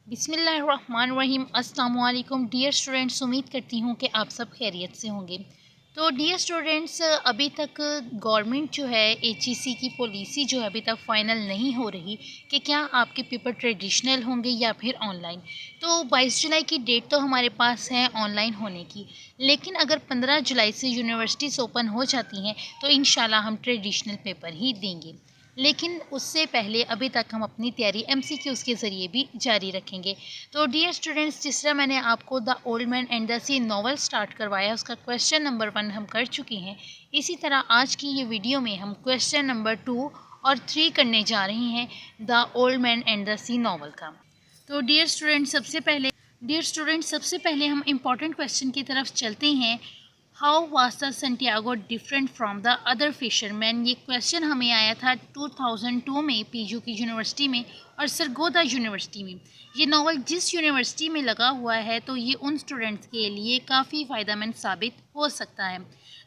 बिस्मिल्लाहिर्रहमानिर्रहीम। अस्सलाम वालेकुम डियर स्टूडेंट्स, उम्मीद करती हूँ कि आप सब खैरियत से होंगे। तो डियर स्टूडेंट्स, अभी तक गवर्नमेंट जो है एचईसी की पॉलिसी जो है अभी तक फ़ाइनल नहीं हो रही कि क्या आपके पेपर ट्रेडिशनल होंगे या फिर ऑनलाइन। तो 22 जुलाई की डेट तो हमारे पास है ऑनलाइन होने की, लेकिन अगर 15 जुलाई से यूनिवर्सिटीज़ ओपन हो जाती हैं तो इंशाल्लाह हम ट्रेडिशनल पेपर ही देंगे। लेकिन उससे पहले अभी तक हम अपनी तैयारी एमसीक्यूज़ के ज़रिए भी जारी रखेंगे। तो डियर स्टूडेंट्स, जिस तरह मैंने आपको the old man and the sea novel start करवाया, उसका क्वेश्चन नंबर 1 हम कर चुके हैं। इसी तरह आज की ये वीडियो में हम क्वेश्चन नंबर 2 और 3 करने जा रहे हैं the old man and the sea novel का। तो डियर स्टूडेंट्स सबसे पहले हम इम्पॉर्टेंट क्वेश्चन की तरफ चलते हैं। How was the Santiago different from the other fisherman. ये क्वेश्चन हमें आया था 2002 में पीजू की यूनिवर्सिटी में और सरगोदा यूनिवर्सिटी में। ये नावल जिस यूनिवर्सिटी में लगा हुआ है तो ये उन स्टूडेंट्स के लिए काफ़ी फ़ायदेमंद साबित हो सकता है।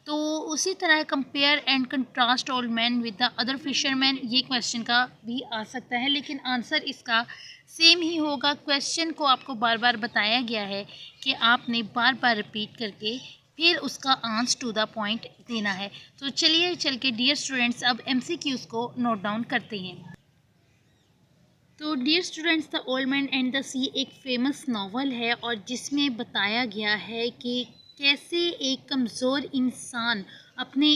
तो उसी तरह compare and contrast old man with the other fisherman, ये क्वेश्चन का भी आ सकता है, लेकिन आंसर इसका सेम ही होगा। क्वेश्चन को आपको बार बार बताया गया है कि आपने बार बार रिपीट करके फिर उसका आंसर टू द पॉइंट देना है। तो चलिए चल के डियर स्टूडेंट्स अब एमसीक्यूज़ को नोट डाउन करते हैं। तो dear students, the old man and the sea एक फेमस नावल है और जिसमें बताया गया है कि कैसे एक कमज़ोर इंसान अपने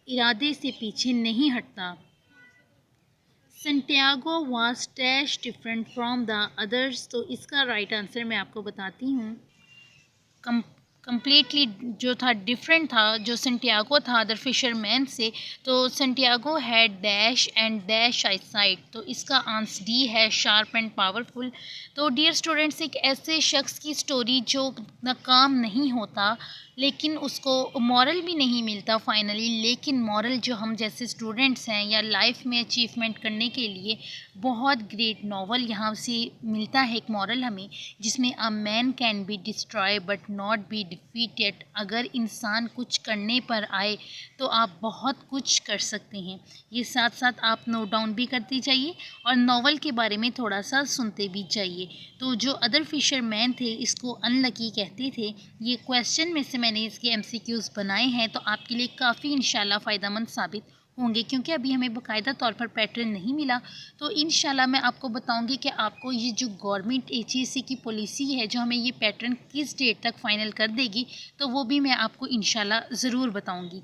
इरादे से पीछे नहीं हटता। Santiago was dash different from the others. तो इसका राइट आंसर मैं आपको बताती हूँ। कम्प्लीटली जो था डिफरेंट था जो सेंटियागो था अदर फिशरमैन से। तो सेंटियागो है dash and dash I site. तो इसका आंसर डी है, शार्प एंड पावरफुल। तो डियर स्टूडेंट्स, एक ऐसे शख्स की स्टोरी जो नाकाम नहीं होता लेकिन उसको मॉरल भी नहीं मिलता फाइनली, लेकिन मॉरल जो हम जैसे स्टूडेंट्स हैं या लाइफ में अचीवमेंट करने के लिए बहुत ग्रेट नावल यहाँ से मिलता है। एक मॉरल हमें जिसमें a man can be destroy but not be defeated. अगर इंसान कुछ करने पर आए तो आप बहुत कुछ कर सकते हैं। ये साथ साथ आप नोट डाउन भी करते जाइए और नावल के बारे में थोड़ा सा सुनते भी जाइए। तो जो अदर फिशरमैन थे इसको अनलकी कहते थे। ये क्वेश्चन में से मैंने इसके एमसीक्यूज़ बनाए हैं तो आपके लिए काफ़ी इंशाल्लाह फ़ायदेमंद साबित होंगे, क्योंकि अभी हमें बाकायदा तौर पर पैटर्न नहीं मिला। तो इंशाल्लाह मैं आपको बताऊंगी कि आपको ये जो गवर्नमेंट एचईसी की पॉलिसी है जो हमें ये पैटर्न किस डेट तक फाइनल कर देगी, तो वो भी मैं आपको इंशाल्लाह ज़रूर बताऊंगी।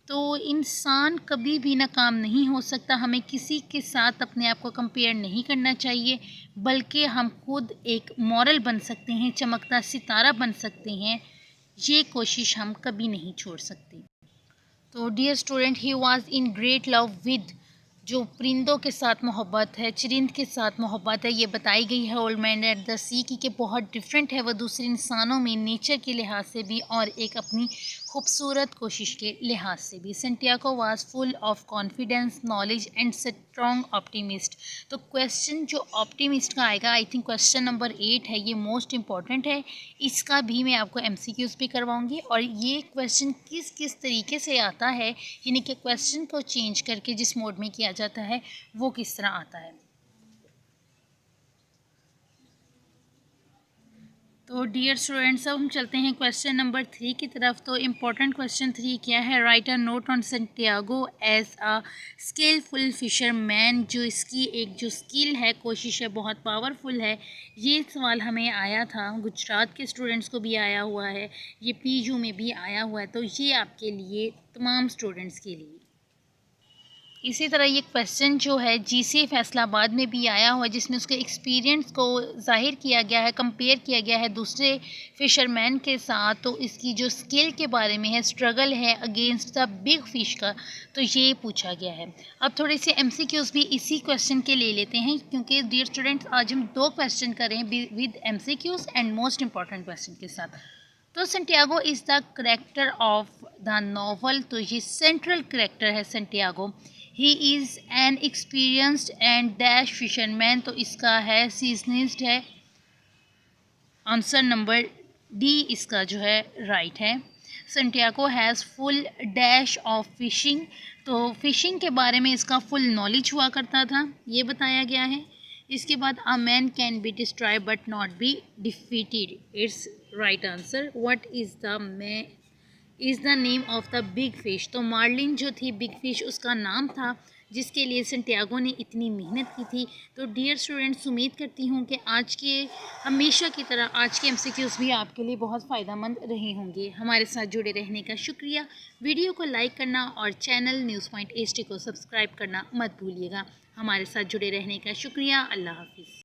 तो इंसान कभी भी नाकाम नहीं हो सकता। हमें किसी के साथ अपने आप को कंपेयर नहीं करना चाहिए, बल्कि हम खुद एक मॉरल बन सकते हैं, चमकता सितारा बन सकते हैं। ये कोशिश हम कभी नहीं छोड़ सकते। तो dear student, he was in great love with, जो परिंदों के साथ मोहब्बत है, चरिंद के साथ मोहब्बत है, ये बताई गई है ओल्ड मैन एट द सी की कि बहुत डिफरेंट है वो दूसरे इंसानों में, नेचर के लिहाज से भी और एक अपनी खूबसूरत कोशिश के लिहाज से भी। Santiago was full of confidence, knowledge and strong optimist. तो क्वेश्चन जो ऑप्टिमिस्ट का आएगा, आई थिंक क्वेश्चन नंबर 8 है, ये मोस्ट इंपॉर्टेंट है। इसका भी मैं आपको एमसीक्यूज़ भी करवाऊंगी और ये क्वेश्चन किस किस तरीके से आता है, यानी कि क्वेश्चन को चेंज करके जिस मोड में किया जाता है वो किस तरह आता है। तो डियर स्टूडेंट्स, अब हम चलते हैं क्वेश्चन नंबर 3 की तरफ। तो इम्पोर्टेंट क्वेश्चन 3 क्या है? Write a note on Santiago as a skilful fisherman. जो इसकी एक जो स्किल है, कोशिश है, बहुत पावरफुल है। ये सवाल हमें आया था, गुजरात के स्टूडेंट्स को भी आया हुआ है, ये पीजू में भी आया हुआ है। तो ये आपके लिए, तमाम स्टूडेंट्स के लिए। इसी तरह ये क्वेश्चन जो है जीसी फैसलाबाद में भी आया हुआ है, जिसमें उसके एक्सपीरियंस को ज़ाहिर किया गया है, कंपेयर किया गया है दूसरे फिशरमैन के साथ। तो इसकी जो स्किल के बारे में है, स्ट्रगल है अगेंस्ट द बिग फिश का, तो ये पूछा गया है। अब थोड़े से एमसीक्यूज़ भी इसी क्वेश्चन के ले लेते हैं, क्योंकि डियर स्टूडेंट्स आज हम 2 क्वेश्चन करें with MCQs and most important question के साथ। तो Santiago is the character of the novel. तो ये सेंट्रल करेक्टर है Santiago. He is an experienced and dash fisherman. तो इसका है सीजनिस्ट है। आंसर नंबर डी इसका जो है राइट है। Santiago has full dash of fishing. तो फिशिंग के बारे में इसका फुल नॉलेज हुआ करता था, ये बताया गया है। इसके बाद a man can be destroy but not be defeated, it's right answer. What is the name of the big fish. तो मार्लिन जो थी बिग फ़िश उसका नाम था जिसके लिए सेंटियागो ने इतनी मेहनत की थी। तो डियर स्टूडेंट्स, उम्मीद करती हूँ कि आज के हमेशा की तरह आज के एमसीक्यूज़ भी आपके लिए बहुत फ़ायदेमंद रहे होंगे। हमारे साथ जुड़े रहने का शुक्रिया। वीडियो को लाइक करना और चैनल न्यूज़ पॉइंट एचडी को सब्सक्राइब करना मत भूलिएगा। हमारे साथ जुड़े रहने का शुक्रिया। अल्लाह हाफिज़।